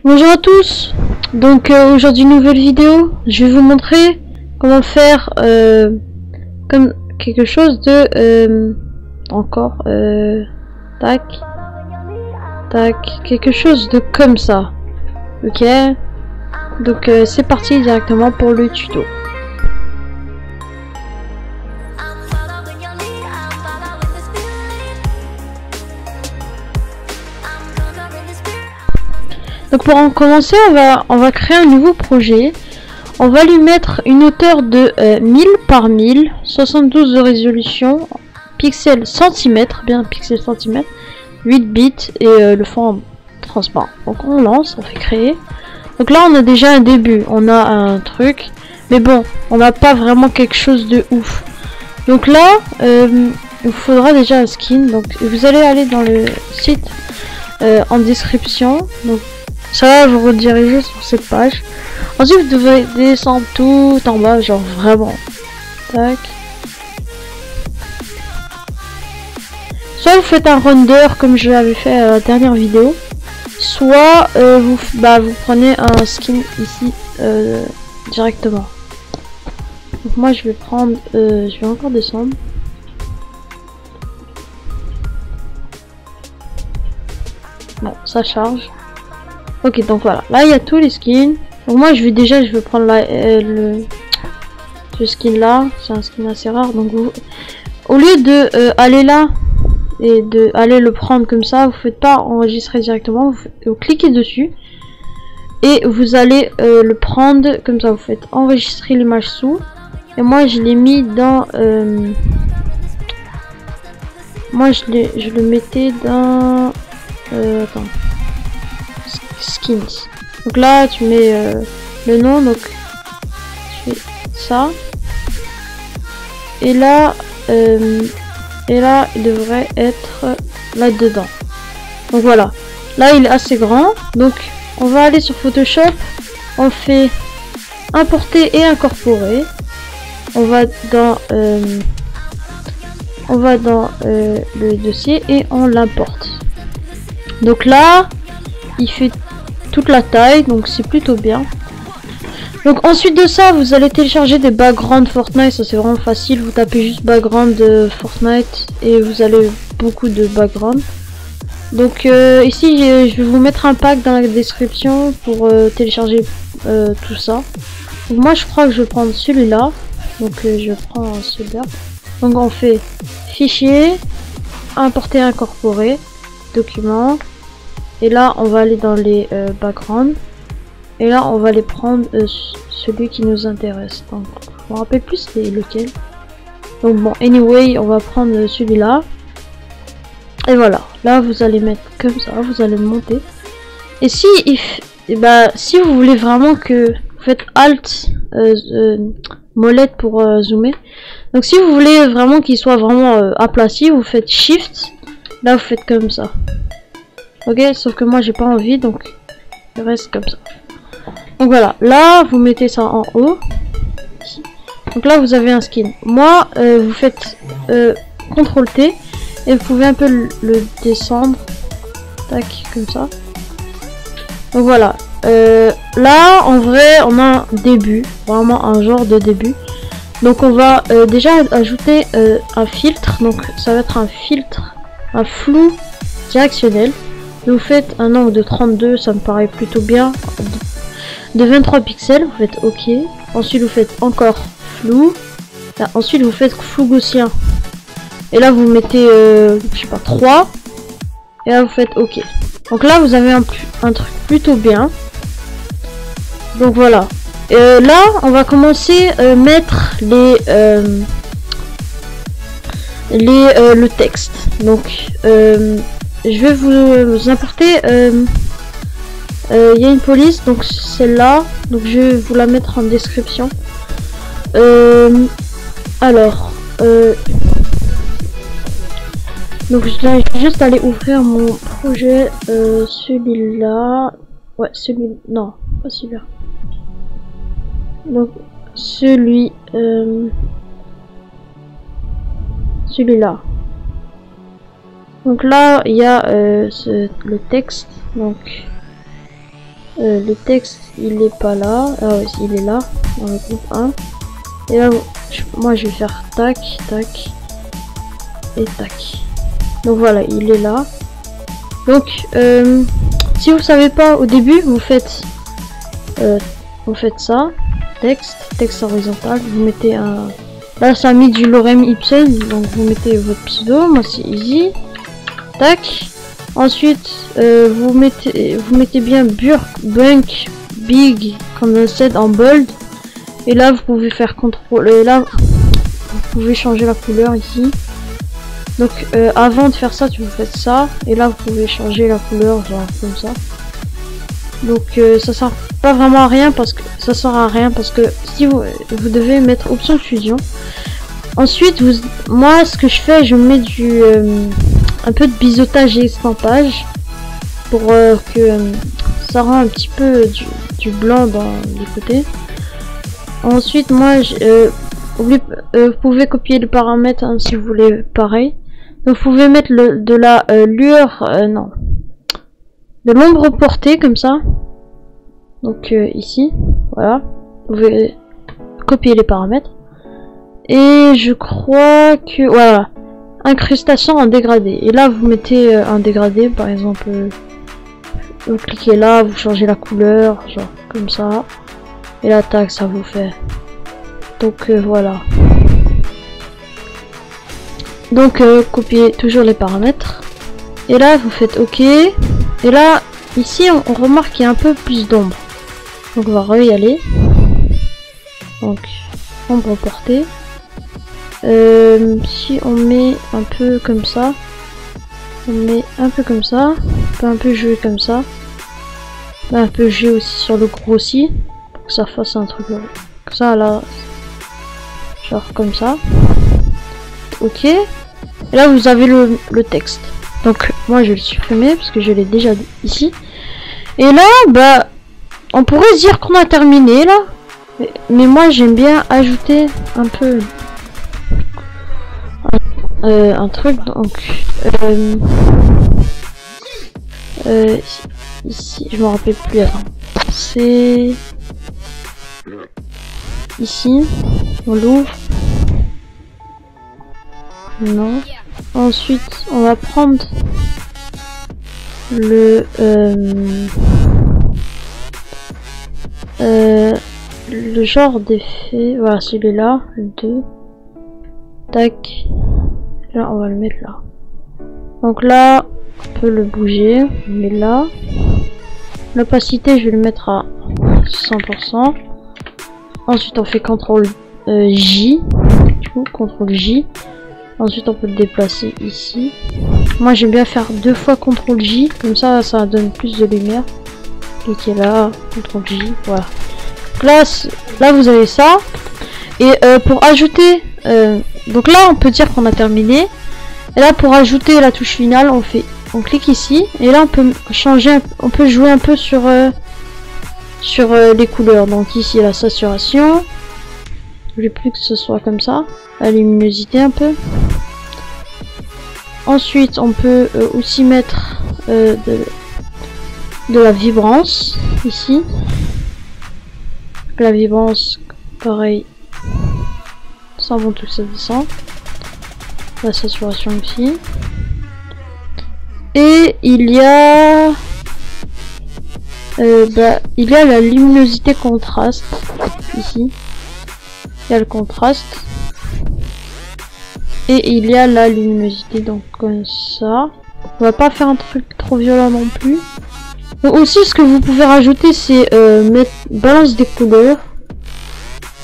Bonjour à tous. Donc aujourd'hui nouvelle vidéo. Je vais vous montrer comment faire comme quelque chose de tac tac quelque chose de comme ça. Ok. Donc c'est parti directement pour le tuto. Donc pour en commencer, on va créer un nouveau projet. On va lui mettre une hauteur de 1000 par 1000, 72 de résolution, pixels centimètres, bien pixels centimètres, 8 bits et le fond transparent. Donc on lance, on fait créer. Donc là on a déjà un début, on a un truc, mais bon, on n'a pas vraiment quelque chose de ouf. Donc là, il vous faudra déjà un skin. Donc vous allez aller dans le site en description. Donc ça va vous rediriger sur cette page. Ensuite vous devez descendre tout en bas, genre vraiment. Tac. Soit vous faites un render comme je l'avais fait à la dernière vidéo. Soit vous prenez un skin ici directement. Donc moi je vais prendre, je vais encore descendre. Bon, ça charge. Ok, donc voilà, là il y a tous les skins. Donc moi je vais prendre ce skin là, c'est un skin assez rare. Donc vous, au lieu de aller là et de aller le prendre comme ça, vous faites pas enregistrer directement, vous cliquez dessus et vous allez le prendre comme ça. Vous faites enregistrer l'image sous, et moi je l'ai mis dans moi je le mettais dans attends, skins. Donc là tu mets le nom, donc tu fais ça, et là il devrait être là dedans. Donc voilà, là il est assez grand. Donc on va aller sur Photoshop, on fait importer et incorporer, on va dans le dossier et on l'importe. Donc là il fait toute la taille, donc c'est plutôt bien. Donc ensuite de ça, vous allez télécharger des backgrounds Fortnite. Ça c'est vraiment facile, vous tapez juste background de Fortnite et vous avez beaucoup de background. Donc ici je vais vous mettre un pack dans la description pour télécharger tout ça. Donc moi je crois que je vais prendre celui-là, donc je prends celui-là. Donc on fait fichier, importer, incorporer, document, et là on va aller dans les backgrounds. Et là on va les prendre celui qui nous intéresse. Donc je me rappelle plus c'est lequel. Donc bon, anyway, on va prendre celui-là. Et voilà, là vous allez mettre comme ça, vous allez le monter. Et si si vous voulez vraiment que vous faites Alt molette pour zoomer. Donc si vous voulez vraiment qu'il soit vraiment aplati, vous faites Shift. Là vous faites comme ça. Ok, sauf que moi j'ai pas envie, donc il reste comme ça. Donc voilà, là vous mettez ça en haut. Donc là vous avez un skin. Moi vous faites CTRL T et vous pouvez un peu le descendre. Tac, comme ça. Donc voilà. Là en vrai on a un début, vraiment un genre de début. Donc on va déjà ajouter un filtre. Donc ça va être un filtre, un flou directionnel. Vous faites un angle de 32, ça me paraît plutôt bien. De 23 pixels, vous faites OK. Ensuite vous faites encore flou. Là, ensuite vous faites flou gaussien. Et là vous mettez je sais pas 3. Et là vous faites OK. Donc là vous avez un truc plutôt bien. Donc voilà. Là on va commencer mettre le texte. Donc je vais vous importer il y a une police, donc celle-là, donc je vais vous la mettre en description. Alors donc je vais juste aller ouvrir mon projet, celui-là, ouais, non, pas celui-là, donc celui-là. Donc là il y a le texte, donc le texte il est pas là. Ah oui, il est là dans le groupe 1. Et là moi je vais faire tac tac et tac. Donc voilà, il est là. Donc si vous savez pas au début, vous faites ça, texte horizontal, vous mettez un, là ça a mis du lorem ipsum, donc vous mettez votre pseudo, moi c'est easy, tac. Ensuite vous mettez bien bunk big condensed en bold, et là vous pouvez faire contrôle, là vous pouvez changer la couleur ici. Donc avant de faire ça, vous faites ça, et là vous pouvez changer la couleur genre comme ça. Donc ça sert pas vraiment à rien parce que si vous devez mettre option fusion. Ensuite moi ce que je fais, je mets du un peu de biseautage et estampage pour que ça rend un petit peu du blanc dans les côtés. Ensuite moi vous pouvez copier les paramètres hein, si vous voulez pareil. Donc vous pouvez mettre de la lueur, non, de l'ombre portée comme ça. Donc ici, voilà, vous pouvez copier les paramètres. Et je crois que voilà, incrustation en dégradé. Et là vous mettez un dégradé, par exemple, vous cliquez là, vous changez la couleur, genre comme ça. Et là tac, ça vous fait. Donc voilà. Donc copiez toujours les paramètres. Et là vous faites OK. Et là ici on remarque qu'il y a un peu plus d'ombre. Donc on va re y aller. Donc ombre portée. Si on met un peu comme ça. On met un peu comme ça. On peut un peu jouer comme ça. Un peu jouer aussi sur le grossi. Pour que ça fasse un truc comme ça là. Genre comme ça. OK. Et là vous avez le texte. Donc moi je vais le supprimer parce que je l'ai déjà ici. Et là bah on pourrait dire qu'on a terminé là. Mais moi j'aime bien ajouter un peu un truc. Donc ici je me rappelle plus. Attends. C'est ici. On l'ouvre. Non. Ensuite, on va prendre le genre d'effet. Voilà, celui-là, le 2. Tac. Là, on va le mettre là. Donc là, on peut le bouger. On met là. L'opacité, je vais le mettre à 100%. Ensuite, on fait CTRL J. CTRL J. Ensuite on peut le déplacer ici. Moi j'aime bien faire 2 fois CTRL J, comme ça ça donne plus de lumière. Cliquez là, CTRL J, voilà. Donc là vous avez ça. Et pour ajouter, donc là on peut dire qu'on a terminé. Et là pour ajouter la touche finale, on clique ici. Et là on peut changer, on peut jouer un peu sur les couleurs. Donc ici la saturation. Je voulais plus que ce soit comme ça. La luminosité un peu. Ensuite on peut aussi mettre de la vibrance ici. La vibrance pareil, ça monte tout ça descend. La saturation aussi. Et il y a la luminosité contraste ici. Il y a le contraste. Et il y a la luminosité, donc comme ça. On va pas faire un truc trop violent non plus. Donc aussi ce que vous pouvez rajouter c'est mettre balance des couleurs.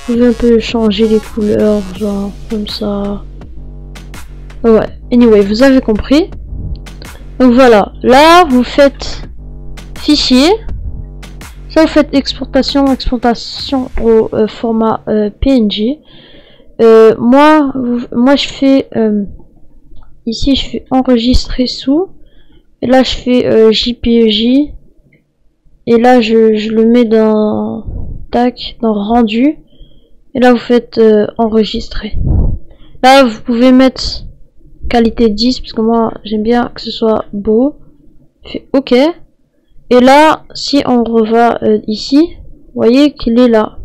Vous pouvez un peu changer les couleurs, genre comme ça. Ouais, anyway, vous avez compris. Donc voilà, là vous faites fichier. Ça vous faites exportation au format PNG. Moi je fais ici je fais enregistrer sous, et là je fais JPEG, et là je le mets dans tac, dans rendu, et là vous faites enregistrer. Là vous pouvez mettre qualité 10 parce que moi j'aime bien que ce soit beau. Je fais OK, Et là, si on reva ici, vous voyez qu'il est là.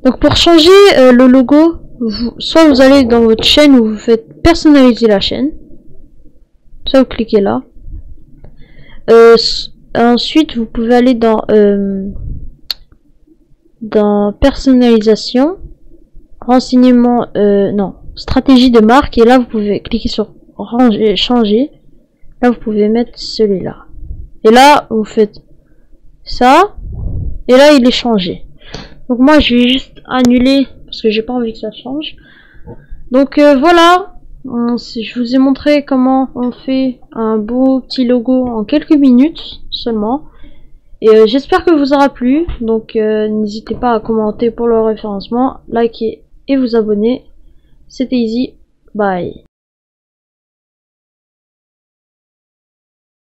Donc pour changer le logo, soit vous allez dans votre chaîne où vous faites personnaliser la chaîne. Soit vous cliquez là. Ensuite, vous pouvez aller dans personnalisation, renseignement, non, stratégie de marque, et là vous pouvez cliquer sur ranger, changer. Là vous pouvez mettre celui-là. Et là vous faites ça, et là il est changé. Donc moi je vais juste annuler parce que j'ai pas envie que ça change. Donc voilà, je vous ai montré comment on fait un beau petit logo en quelques minutes seulement. Et j'espère que vous aura plu. Donc n'hésitez pas à commenter pour le référencement, liker et vous abonner. C'était Easy, bye.